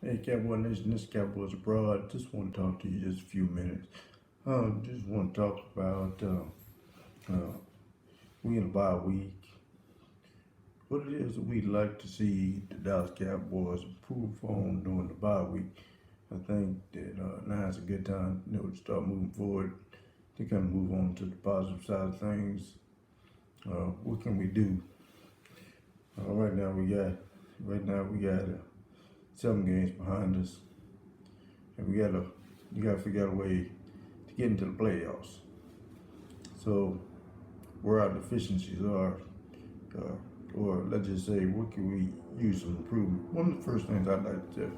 Hey, Cowboy Nation, this is Cowboys Abroad. Just want to talk to you just a few minutes. Just want to talk about we in a bye week. What it is that we'd like to see the Dallas Cowboys improve on during the bye week. I think that now is a good time, to start moving forward to kind of move on to the positive side of things. What can we do? Right now we got 7 games behind us, and we gotta figure out a way to get into the playoffs. So where our deficiencies are, or let's just say, what can we use to improve? One of the first things I'd like to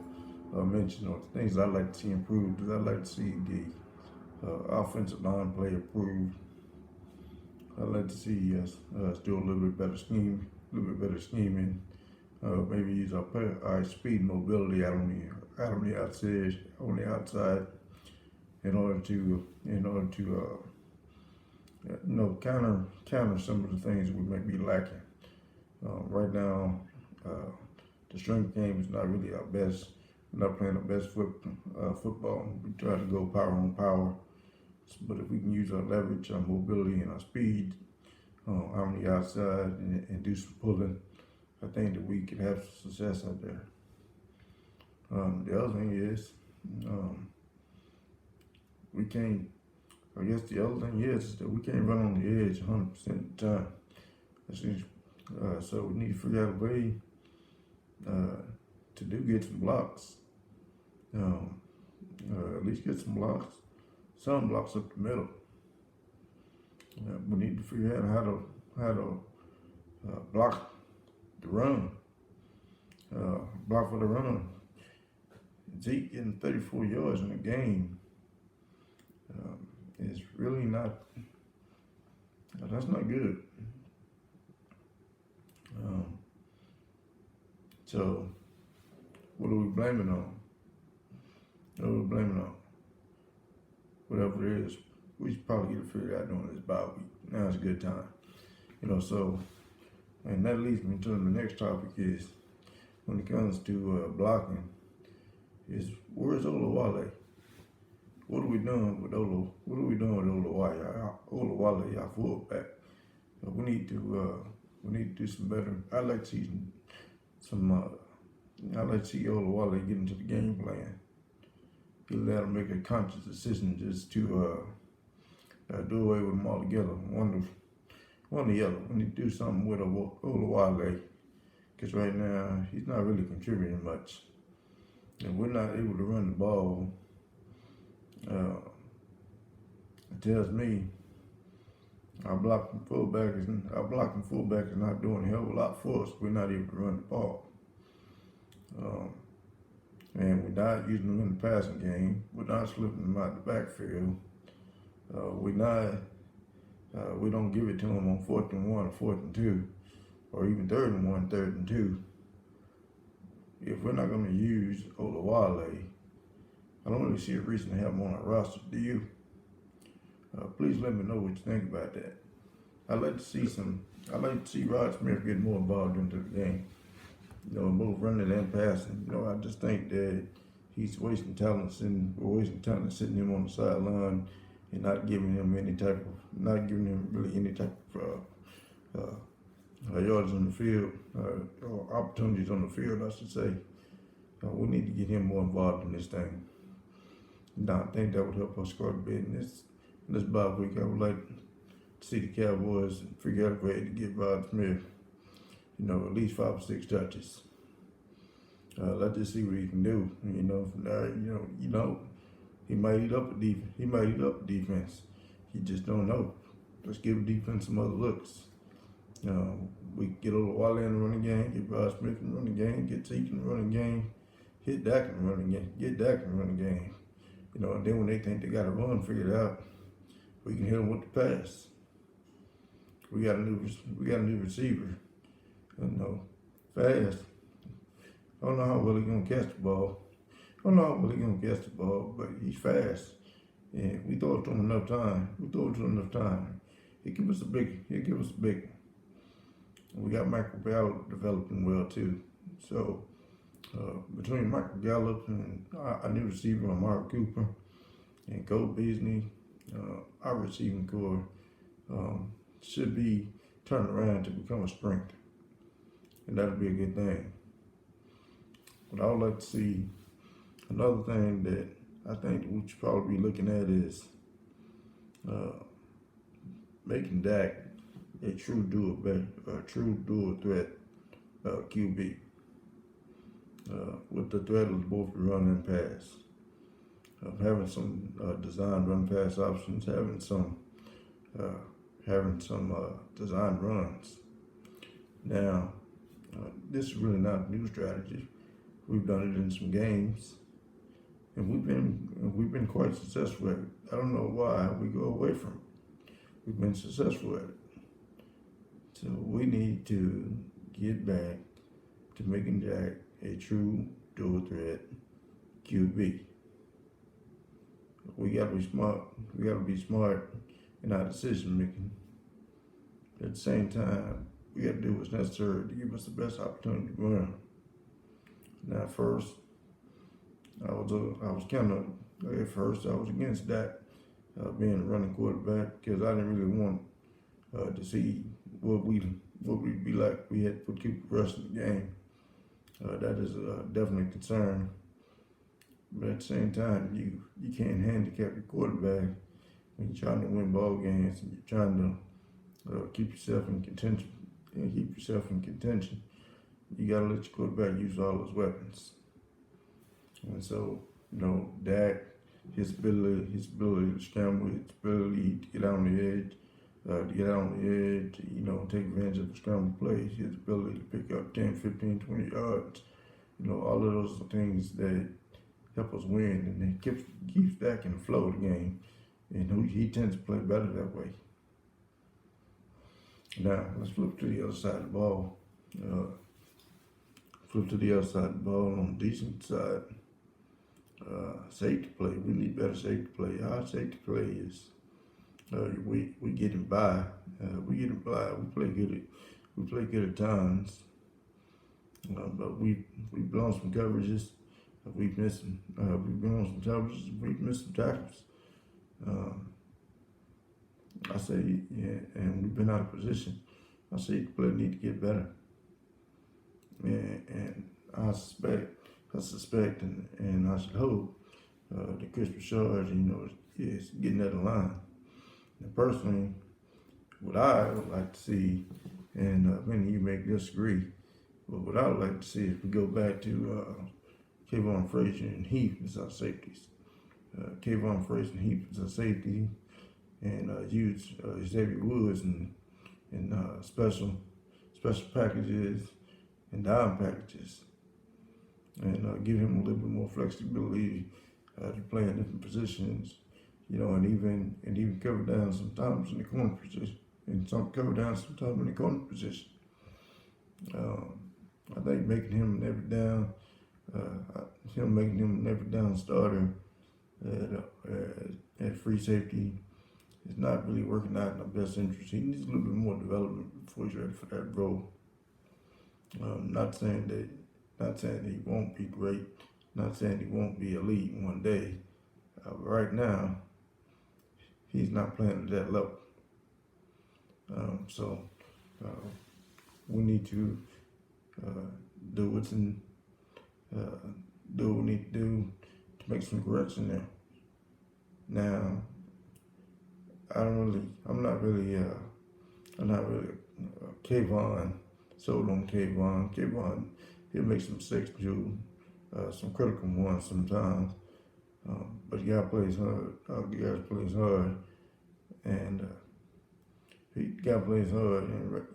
mention, or the things I'd like to see improved, is I'd like to see the offensive line play improved. I'd like to see us do a little bit better scheming. Maybe use our speed and mobility out on the outside, in order to counter some of the things we may be lacking. Right now, the strength game is not really our best. We're not playing our best football. We try to go power on power, but if we can use our leverage, our mobility, and our speed out on the outside and do some pulling, I think that we can have success out there. The other thing is, we can't. I guess the other thing is that we can't run on the edge 100% of the time. So we need to figure out a way to get some blocks. At least get some blocks up the middle. We need to figure out how to block the run. Block for the run. Zeke getting 34 yards in a game is really not. That's not good. So what are we blaming on? Whatever it is, we should probably get it figured out during this bye week. Now is a good time. So, and that leads me to the next topic is, when it comes to blocking, is where's Olawale? What are we doing with Olawale, our fullback? We need to do some better. I'd like to see Olawale get into the game plan. He'll let him make a conscious decision just to do away with them altogether. One or the other. We need to do something with Olawale, because right now he's not really contributing much, and we're not able to run the ball. It tells me our blocking fullback is not doing a hell of a lot for us. We're not able to run the ball. And we're not using them in the passing game. We're not slipping them out the backfield. We don't give it to them on 4th and 1 or 4th and 2, or even 3rd and 1, 3rd and 2. If we're not going to use Olawale, I don't really see a reason to have him on our roster. Do you? Please let me know what you think about that. I'd like to see Rod Smith get more involved into the game. Both running and passing. I just think that he's wasting talent sitting him on the sideline and not giving him any type of yards on the field, or opportunities on the field, I should say. We need to get him more involved in this thing. I think that would help us quite a bit. In this bye week, I would like to see the Cowboys figure out a way to get Rod Smith, at least 5 or 6 touches. Let's just see what he can do. From there, he might eat up a defense. You just don't know. Let's give the defense some other looks. We get Olawale in the running game, get Rod Smith in the running game, get Zeke in the running game, hit Dak in the running game, get Dak in the running game. And then when they think they got a run figured out, we can hit them with the pass. We got a new receiver. Fast. I don't know how well he's gonna catch the ball. But he's fast. And we throw it to him enough time. He'll give us a big one. We got Michael Bell developing well too. So Between Michael Gallup and our new receiver, Amari Cooper, and Cole Beasley, our receiving core should be turned around to become a strength, and that'll be a good thing. But I would like to see another thing that I think we should probably be looking at is making Dak a true dual threat QB. With the threat of both the run and pass, having some designed run pass options, having some designed runs. Now, this is really not a new strategy. We've done it in some games, and we've been quite successful at it. I don't know why we go away from it. We've been successful at it. So we need to get back to making Jack a true dual threat QB. We gotta be smart. We gotta be smart in our decision making. At the same time, we gotta do what's necessary to give us the best opportunity to run. Now, at first, I was against that being a running quarterback because I didn't really want to see what we'd be like if we had to put Cooper Rush in the game. That is a definite concern. But at the same time, you can't handicap your quarterback when you're trying to win ball games and you're trying to keep yourself in contention. You gotta let your quarterback use all his weapons. And so, Dak, his ability to scramble, his ability to get out on the edge, take advantage of the scramble plays, his ability to pick up 10, 15, 20 yards, all of those are things that help us win, and it keeps Dak in the flow of the game, and he tends to play better that way. Now, let's flip to the other side of the ball. On the decent side. Safety play. We need better safety play. Our safety play is we getting by. We play good at times, but we blown some coverages. We've blown some coverages. We've missed some tackles. And we've been out of position. I say the play need to get better. And I suspect, and I should hope that Chris Broussard, is getting that in line. And personally, what I would like to see, and many of you may disagree, but what I would like to see is we go back to Kayvon Frazier and Heath as our safeties. Kayvon Frazier and Heath as our safety, and use Xavier Woods and special packages and dime packages, and give him a little bit more flexibility to play in different positions, and even cover down sometimes in the corner position, I think making him an every down starter at free safety is not really working out in our best interest. He needs a little bit more development before he's ready for that role. Not saying that he won't be great, not saying he won't be elite one day. But right now, he's not playing at that level. So we need to do what we need to do to make some correction there. Now, I'm not really Kayvon, sold on Kayvon. Kayvon, he'll make some mistakes too, some critical ones sometimes. But the guy plays hard. And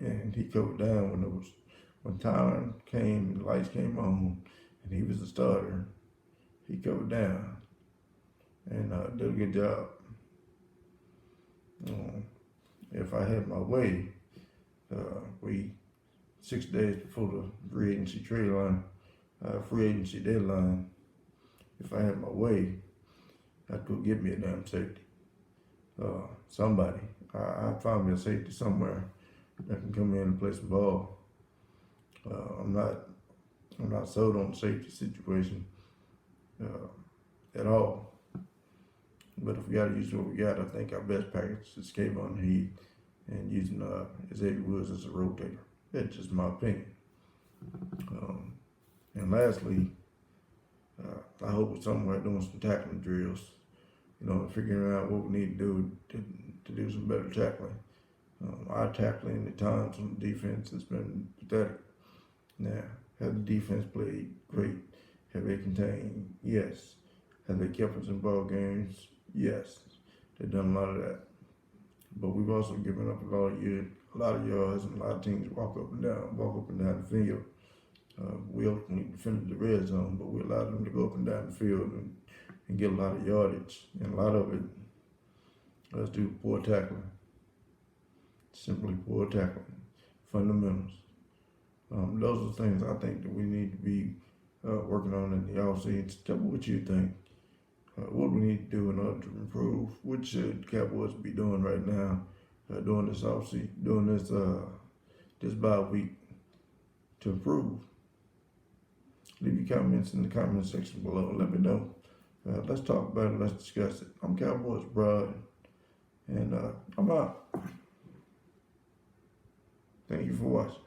and he covered down when time came and the lights came on, and he was the starter. He covered down and did a good job. If I had my way, 6 days before the free agency deadline, if I had my way, I'd go get me a damn safety. Somebody. I'd find me a safety somewhere that can come in and play some ball. I'm not I'm not sold on the safety situation at all. But if we got to use what we got, I think our best package is Kayvon Heath and using Xavier Woods as a rotator. That's just my opinion. And lastly, I hope somewhere doing some tackling drills, figuring out what we need to do to do some better tackling. Our tackling at times on the defense has been pathetic. Now, have the defense played great? Have they contained? Yes. Have they kept us in ball games? Yes. They've done a lot of that. But we've also given up a lot of yards, and a lot of teams walk up and down the field. We ultimately defended the red zone, but we allowed them to go up and down the field and get a lot of yardage. And a lot of it was due to poor tackling. Simply poor tackling. Fundamentals. Those are things I think that we need to be working on in the offseason. Tell me what you think. What we need to do in order to improve? What should Cowboys be doing right now during this offseason, during this bye week to improve? Leave your comments in the comment section below. Let me know. Let's talk about it. Let's discuss it. I'm Cowboys Broad, and I'm out. Thank you for watching.